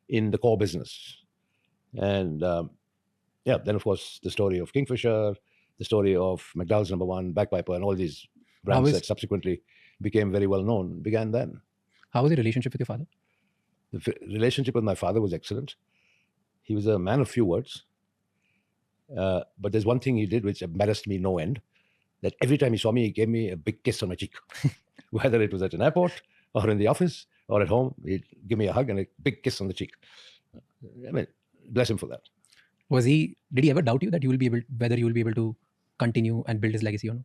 in the core business. And then of course the story of Kingfisher, the story of McDowell's Number One, Bagpiper, and all these brands that subsequently became very well known began then. How was your relationship with your father? The relationship with my father was excellent. He was a man of few words. But there's one thing he did which embarrassed me no end, that every time he saw me, he gave me a big kiss on my cheek. Whether it was at an airport or in the office or at home, he'd give me a hug and a big kiss on the cheek. I mean, bless him for that. Did he ever doubt you that whether you will be able to continue and build his legacy or no?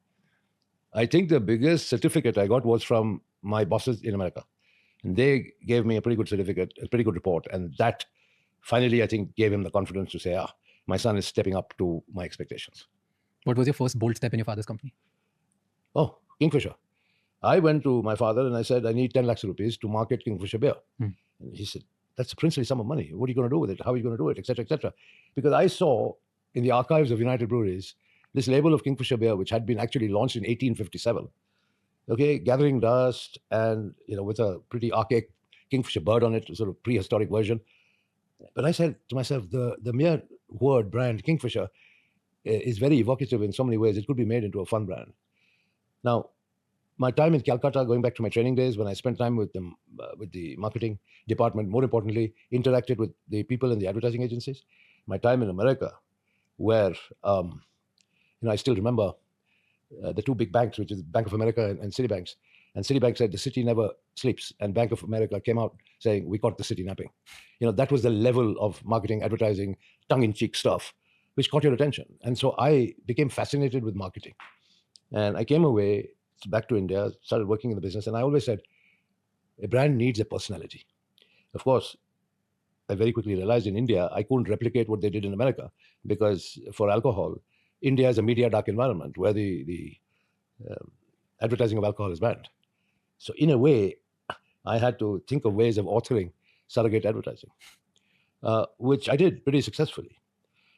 I think the biggest certificate I got was from my bosses in America. And they gave me a pretty good certificate, a pretty good report. And that finally, I think, gave him the confidence to say, my son is stepping up to my expectations. What was your first bold step in your father's company? Oh, Kingfisher. I went to my father and I said, I need 10 lakhs rupees to market Kingfisher beer. And he said, that's a princely sum of money. What are you going to do with it? How are you going to do it? Et cetera, et cetera. Because I saw in the archives of United Breweries, this label of Kingfisher beer, which had been actually launched in 1857, gathering dust and, with a pretty archaic Kingfisher bird on it, sort of prehistoric version. But I said to myself, the mere word brand Kingfisher is very evocative in so many ways. It could be made into a fun brand. Now, my time in Calcutta, going back to my training days, when I spent time with them, with the marketing department, more importantly, interacted with the people in the advertising agencies. My time in America, where, I still remember the two big banks, which is Bank of America and Citibank. And Citibank said, the city never sleeps. And Bank of America came out saying, we caught the city napping. That was the level of marketing, advertising, tongue-in-cheek stuff, which caught your attention. And so I became fascinated with marketing. And I came away back to India, started working in the business. And I always said, a brand needs a personality. Of course, I very quickly realized in India, I couldn't replicate what they did in America, because for alcohol, India is a media dark environment where the advertising of alcohol is banned. So in a way, I had to think of ways of authoring surrogate advertising, which I did pretty successfully.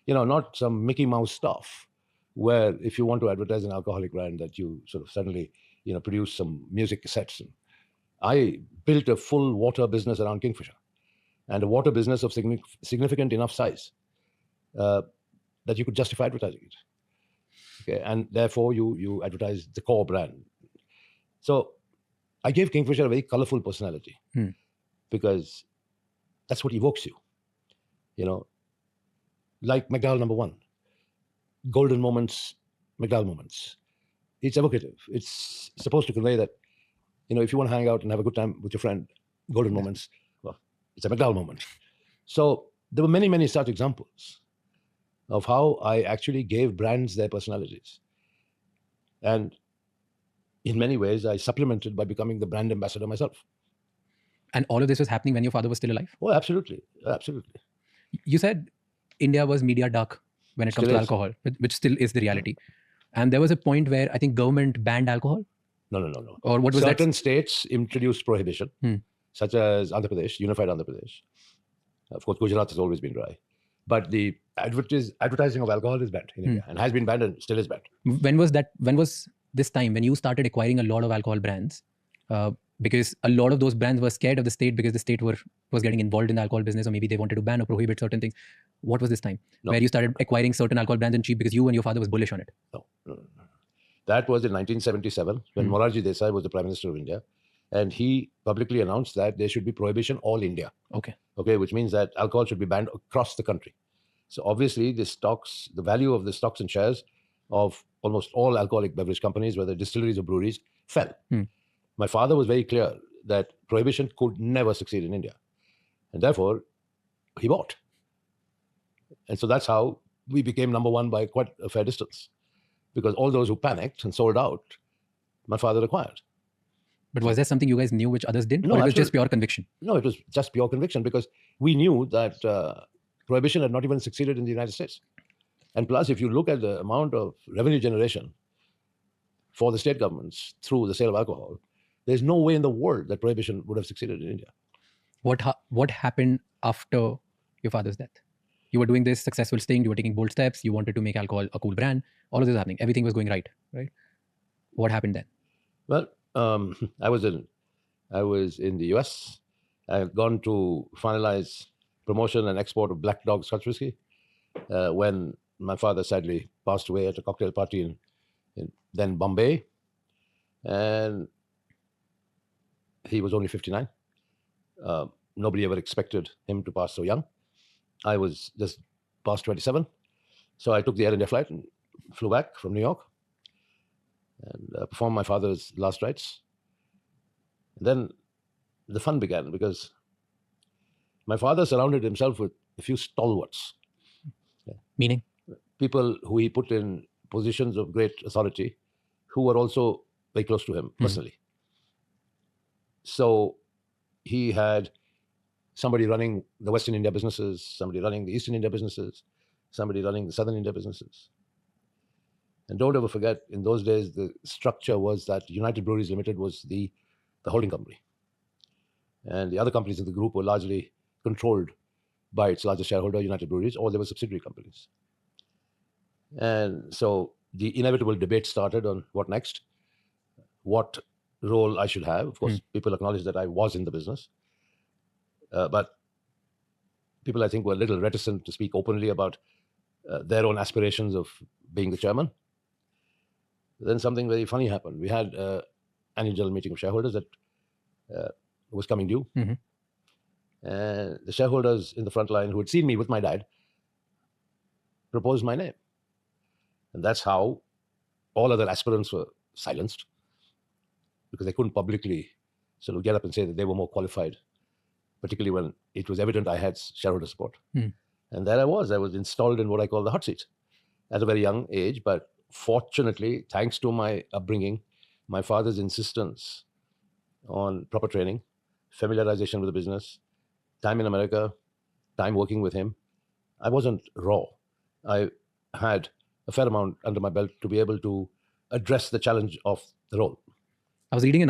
Not some Mickey Mouse stuff, where if you want to advertise an alcoholic brand, that you sort of suddenly, produce some music cassettes. And I built a full water business around Kingfisher, and a water business of significant enough size that you could justify advertising it. Okay, and therefore you advertise the core brand. So I gave Kingfisher a very colorful personality, because that's what evokes you. Like McDowell Number One, golden moments, McDowell moments. It's evocative. It's supposed to convey that, if you want to hang out and have a good time with your friend, golden moments, well, it's a McDowell moment. So there were many, many such examples of how I actually gave brands their personalities. And in many ways, I supplemented by becoming the brand ambassador myself. And all of this was happening when your father was still alive? Oh, absolutely. Absolutely. You said India was media dark when it comes to alcohol, which still is the reality. And there was a point where I think government banned alcohol? No. Or what was Certain states introduced prohibition, such as Andhra Pradesh, unified Andhra Pradesh. Of course, Gujarat has always been dry. But the advertising of alcohol is banned in India, and has been banned and still is banned. When was this time when you started acquiring a lot of alcohol brands? Because a lot of those brands were scared of the state because the state was getting involved in the alcohol business, or maybe they wanted to ban or prohibit certain things. What was this time where you started acquiring certain alcohol brands and cheap because you and your father was bullish on it? No. That was in 1977 when Morarji Desai was the Prime Minister of India, and he publicly announced that there should be prohibition all India. Okay, which means that alcohol should be banned across the country. So obviously the value of the stocks and shares of almost all alcoholic beverage companies, whether distilleries or breweries, fell. My father was very clear that prohibition could never succeed in India. And therefore, he bought. And so that's how we became number one by quite a fair distance. Because all those who panicked and sold out, my father acquired. But was there something you guys knew which others didn't? No, or it was just pure conviction? No, it was just pure conviction, because we knew that prohibition had not even succeeded in the United States. And plus, if you look at the amount of revenue generation for the state governments through the sale of alcohol, there's no way in the world that prohibition would have succeeded in India. What happened after your father's death? You were doing this successful sting, you were taking bold steps, you wanted to make alcohol a cool brand, all of this happening, everything was going right? What happened then? Well, I was in the US. I had gone to finalize promotion and export of Black Dog Scotch whiskey when my father sadly passed away at a cocktail party in then Bombay. And he was only 59. Nobody ever expected him to pass so young. I was just past 27. So I took the Air India flight and flew back from New York and performed my father's last rites. And then the fun began because my father surrounded himself with a few stalwarts. Meaning? People who he put in positions of great authority who were also very close to him personally. So he had somebody running the Western India businesses, somebody running the Eastern India businesses, somebody running the Southern India businesses. And don't ever forget, in those days, the structure was that United Breweries Limited was the holding company. And the other companies in the group were largely controlled by its largest shareholder, United Breweries, or they were subsidiary companies. And so the inevitable debate started on what next, what role I should have. Of course, people acknowledged that I was in the business. But people, I think, were a little reticent to speak openly about their own aspirations of being the chairman. Then something very funny happened. We had an annual general meeting of shareholders that was coming due. And the shareholders in the front line who had seen me with my dad proposed my name. And that's how all other aspirants were silenced, because they couldn't publicly sort of get up and say that they were more qualified, particularly when it was evident I had shareholder support. And there I was installed in what I call the hot seat at a very young age. But fortunately, thanks to my upbringing, my father's insistence on proper training, familiarization with the business, time in America, time working with him, I wasn't raw. I had a fair amount under my belt to be able to address the challenge of the role. I was reading an article